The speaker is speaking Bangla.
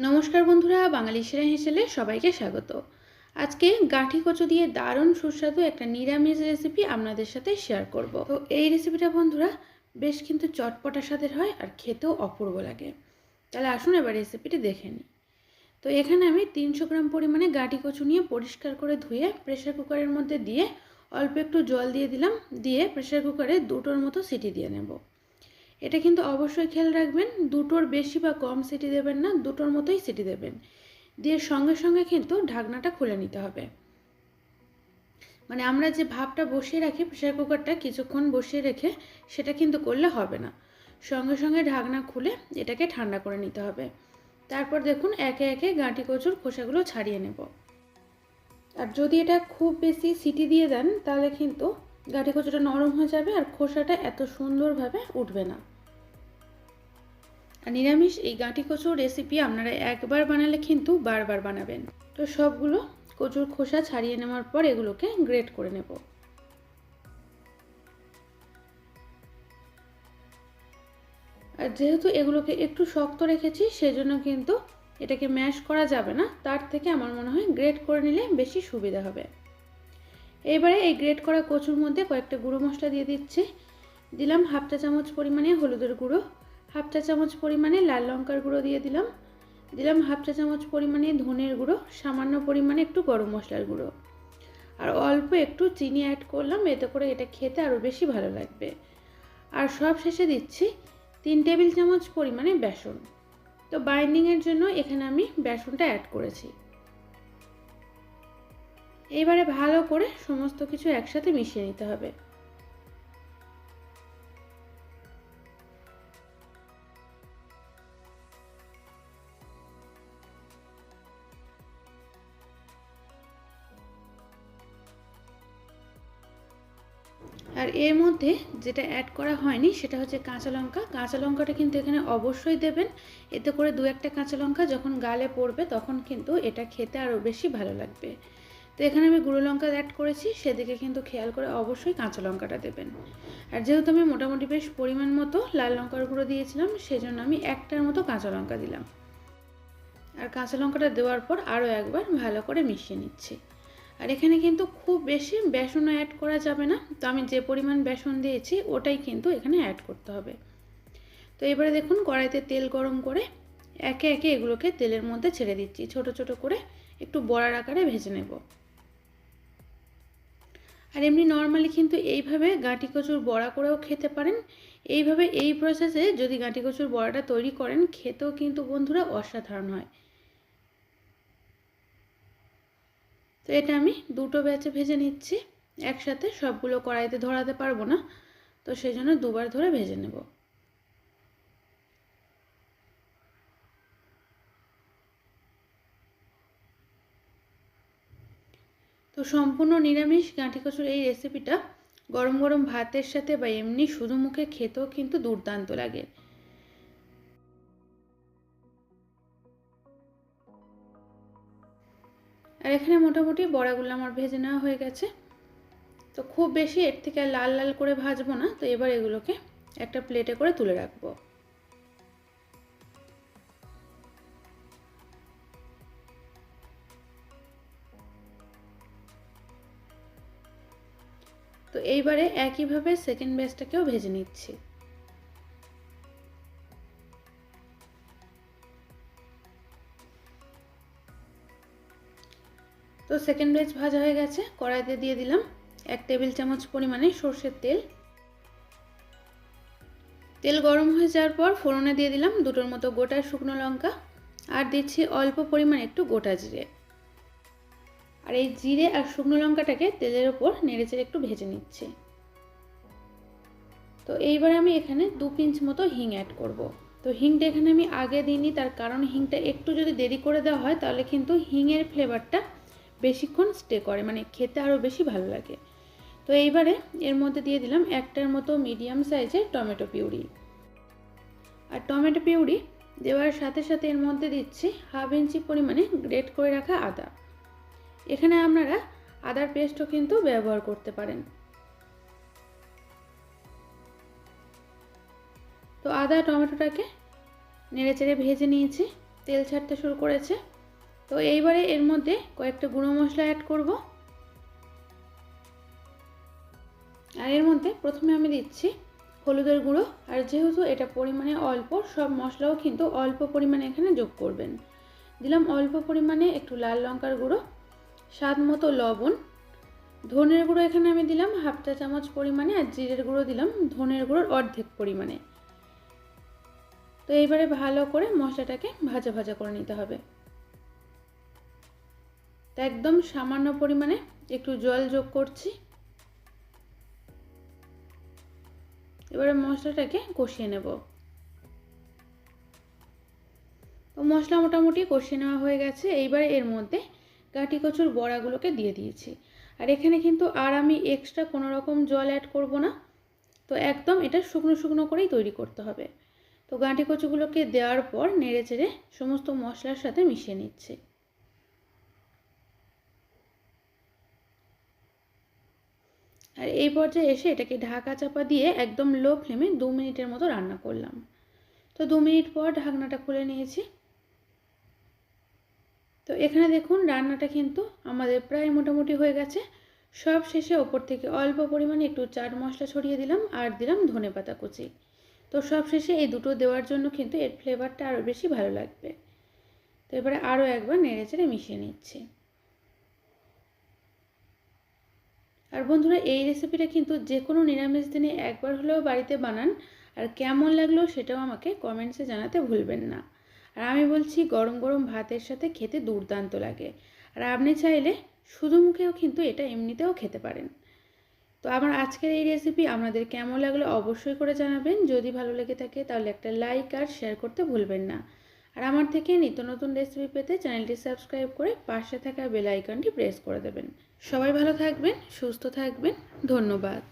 নমস্কার বন্ধুরা, বাঙালি সেরা হেসেলে সবাইকে স্বাগত। আজকে গাঁঠি কচু দিয়ে দারুণ সুস্বাদু একটা নিরামিষ রেসিপি আপনাদের সাথে শেয়ার করব। তো এই রেসিপিটা বন্ধুরা বেশ কিন্তু চটপটা স্বাদের হয় আর খেতেও অপূর্ব লাগে। তাহলে আসুন এবার রেসিপিটি দেখে নিই। তো এখানে আমি 300 গ্রাম পরিমাণে গাঁঠি কচু নিয়ে পরিষ্কার করে ধুয়ে প্রেসার কুকারের মধ্যে দিয়ে অল্প একটু জল দিয়ে দিলাম। দিয়ে প্রেসার কুকারে 2টোর মতো সিটি দিয়ে নেব। এটা কিন্তু অবশ্যই খেয়াল রাখবেন, 2টোর বেশি বা কম সিটি দেবেন না, 2টোর মতোই সিটি দেবেন। দিয়ে সঙ্গে সঙ্গে কিন্তু ঢাকনাটা খুলে নিতে হবে। মানে আমরা যে ভাপটা বসিয়ে রাখি প্রেসার কুকারটা কিছুক্ষণ বসিয়ে রেখে সেটা কিন্তু করলে হবে না। সঙ্গে সঙ্গে ঢাকনা খুলে এটাকে ঠান্ডা করে নিতে হবে। তারপর দেখুন একে একে গাঁটি কচুর খোসাগুলো ছাড়িয়ে নেব। আর যদি এটা খুব বেশি সিটি দিয়ে দেন তাহলে কিন্তু গাঁটি কচুটা নরম হয়ে যাবে আর খোসাটা এত সুন্দরভাবে উঠবে না। আর নিরামিষ এই গাঁটি কচুর রেসিপি আপনারা একবার বানালে কিন্তু বারবার বানাবেন। তো সবগুলো কচুর খোসা ছাড়িয়ে নেওয়ার পর এগুলোকে গ্রেট করে নেব। আর যেহেতু এগুলোকে একটু শক্ত রেখেছি সেজন্য কিন্তু এটাকে ম্যাশ করা যাবে না, তার থেকে আমার মনে হয় গ্রেট করে নিলে বেশি সুবিধা হবে। এবারে এই গ্রেট করা কচুর মধ্যে কয়েকটা গুঁড়ো মশলা দিয়ে দিচ্ছি। দিলাম হাফ চা চামচ পরিমাণে হলুদের গুঁড়ো, হাফ চা চামচ পরিমাণে লাল লঙ্কার গুঁড়ো দিয়ে দিলাম। দিলাম হাফ চা চামচ পরিমাণে ধনের গুঁড়ো, সামান্য পরিমাণে একটু গরম মশলার গুঁড়ো আর অল্প একটু চিনি অ্যাড করলাম, এতে করে এটা খেতে আরও বেশি ভালো লাগবে। আর সব শেষে দিচ্ছি 3 টেবিল চামচ পরিমাণে বেসন। তো বাইন্ডিংয়ের জন্য এখানে আমি বেসনটা অ্যাড করেছি। এবারে ভালো করে সমস্ত কিছু একসাথে মিশিয়ে নিতে হবে। আর এর মধ্যে যেটা অ্যাড করা হয়নি সেটা হচ্ছে কাঁচা লঙ্কা। কাঁচা লঙ্কাটা কিন্তু এখানে অবশ্যই দেবেন, এতে করে 2-1টা কাঁচা লঙ্কা যখন গালে পড়বে তখন কিন্তু এটা খেতে আরও বেশি ভালো লাগবে। তো এখানে আমি গুঁড়ো লঙ্কা অ্যাড করেছি, সেদিকে কিন্তু খেয়াল করে অবশ্যই কাঁচা লঙ্কাটা দেবেন। আর যেহেতু আমি মোটামুটি বেশ পরিমাণ মতো লাল লঙ্কার গুঁড়ো দিয়েছিলাম সেজন্য আমি 1টার মতো কাঁচা লঙ্কা দিলাম। আর কাঁচা লঙ্কাটা দেওয়ার পর আরও একবার ভালো করে মিশিয়ে নিচ্ছি। আর এখানে কিন্তু খুব বেশি বেসনও অ্যাড করা যাবে না, তো আমি যে পরিমাণ বেসন দিয়েছি ওটাই কিন্তু এখানে অ্যাড করতে হবে। তো এবারে দেখুন কড়াইতে তেল গরম করে একে একে এগুলোকে তেলের মধ্যে ছেড়ে দিচ্ছি, ছোট ছোট করে একটু বড়ার আকারে ভেজে নেব। আর এমনি নর্মালি কিন্তু এইভাবে গাঁটি কচুর বড়া করেও খেতে পারেন। এইভাবে এই প্রসেসে যদি গাঁটি কচুর বড়াটা তৈরি করেন খেতেও কিন্তু বন্ধুরা অসাধারণ হয়। তো এটা আমি 2টো ব্যাচে ভেজে নিচ্ছি, একসাথে সবগুলো কড়াইতে ধরাতে পারবো না, তো সেই জন্য 2বার ধরে ভেজে নেব। তো সম্পূর্ণ নিরামিষ গাঁটি কচুর এই রেসিপিটা গরম গরম ভাতের সাথে বা এমনি শুধু মুখে খেতেও কিন্তু দুর্দান্ত লাগে। আর এখানে মোটামুটি বড়াগুলো আমার ভেজে নেওয়া হয়ে গেছে। তো খুব বেশি এর থেকে লাল লাল করে ভাজবো না, তো এবার এগুলোকে একটা প্লেটে করে তুলে রাখবো। তো এইবারে একইভাবে সেকেন্ড ব্যাচটাকেও ভেজে নিচ্ছি। তো সেকেন্ড ব্যাচ ভাজা হয়ে গেছে, কড়াইতে দিয়ে দিলাম 1 টেবিল চামচ পরিমাণে সর্ষের তেল। তেল গরম হয়ে যাওয়ার পর ফোড়নে দিয়ে দিলাম 2টোর মতো গোটা শুকনো লঙ্কা আর দিচ্ছি অল্প পরিমাণে একটু গোটা জিরে। আর এই জিরে আর শুকনো লঙ্কাটাকে তেলের ওপর নেড়েচেড়ে একটু ভেজে নিচ্ছি। তো এইবার আমি এখানে 2 পিঞ্চ মতো হিং অ্যাড করব। তো হিংটা এখানে আমি আগে দিইনি, তার কারণ হিংটা একটু যদি দেরি করে দেওয়া হয় তাহলে কিন্তু হিংয়ের ফ্লেভারটা বেশিক্ষণ স্টে করে, মানে খেতে আরও বেশি ভালো লাগে। তো এইবারে এর মধ্যে দিয়ে দিলাম 1টার মতো মিডিয়াম সাইজের টমেটো পিউরি। আর টমেটো পিউরি দেওয়ার সাথে সাথে এর মধ্যে দিচ্ছি হাফ ইঞ্চি পরিমাণে গ্রেট করে রাখা আদা। এখানে আপনারা আদার পেস্টও কিন্তু ব্যবহার করতে পারেন। তো আদা টমেটোটাকে নেড়েচেড়ে ভেজে নিয়েছি। তো তেল ছাড়তে শুরু করেছে। তো এইবারে এর মধ্যে কয়েকটা গুঁড়ো মশলা অ্যাড করব। আর এর মধ্যে প্রথমে আমি দিচ্ছি হলুদের গুঁড়ো। আর যেহেতু এটা পরিমাণে অল্প, সব মশলাও কিন্তু অল্প পরিমাণে এখানে যোগ করবেন। দিলাম অল্প পরিমাণে একটু লাল লঙ্কার গুঁড়ো, স্বাদ মতো লবণ, ধনের গুঁড়ো এখানে আমি দিলাম হাফ চা চামচ পরিমাণে, আর জিরের গুঁড়ো দিলাম ধনের গুঁড়োর অর্ধেক পরিমাণে। তো এইবারে ভালো করে মশলাটাকে ভাজা ভাজা করে নিতে হবে। তো একদম সামান্য পরিমাণে একটু জল যোগ করছি। এবারে মশলাটাকে কষিয়ে নেব। তো মশলা মোটামুটি কষিয়ে নেওয়া হয়ে গেছে। এইবার এর মধ্যে গাঁটি কচুর বড়াগুলোকে দিয়ে দিয়েছি। আর এখানে কিন্তু আর আমি এক্সট্রা কোনো রকম জল অ্যাড করব না। তো একদম এটা শুকনো শুকনো করেই তৈরি করতে হবে। তো গাঁটি কচুগুলোকে দেওয়ার পর নেড়ে চেড়ে সমস্ত মশলার সাথে মিশিয়ে নিচ্ছি। আর এই পর্যায়ে এসে এটাকে ঢাকা চাপা দিয়ে একদম লো ফ্লেমে 2 মিনিটের মতো রান্না করলাম। তো 2 মিনিট পর ঢাকনাটা খুলে নিয়েছি। তো এখানে দেখুন রান্নাটা কিন্তু আমাদের প্রায় মোটামুটি হয়ে গেছে। সব শেষে ওপর থেকে অল্প পরিমাণে একটু চাট মশলা ছড়িয়ে দিলাম, আর দিলাম ধনেপাতা কুচি। তো সব শেষে এই দুটো দেওয়ার জন্য কিন্তু এর ফ্লেভারটা আরও বেশি ভালো লাগবে। তো এবারে আরও একবার নেড়ে চেড়ে মিশিয়ে নিচ্ছি। আর বন্ধুরা, এই রেসিপিটা কিন্তু যে কোনো নিরামিষ দিনে একবার হলেও বাড়িতে বানান, আর কেমন লাগলো সেটাও আমাকে কমেন্টসে জানাতে ভুলবেন না। আর আমি বলছি গরম গরম ভাতের সাথে খেতে দুর্দান্ত লাগে। আর আপনি চাইলে শুধু মুখেও কিন্তু এটা এমনিতেও খেতে পারেন। তো আমার আজকের এই রেসিপি আপনাদের কেমন লাগলো অবশ্যই করে জানাবেন। যদি ভালো লেগে থাকে তাহলে একটা লাইক আর শেয়ার করতে ভুলবেন না। আর আমার থেকে নিত্য নতুন রেসিপি পেতে চ্যানেলটি সাবস্ক্রাইব করে পাশে থাকা বেল আইকনটি প্রেস করে দেবেন। সবাই ভালো থাকবেন, সুস্থ থাকবেন। ধন্যবাদ।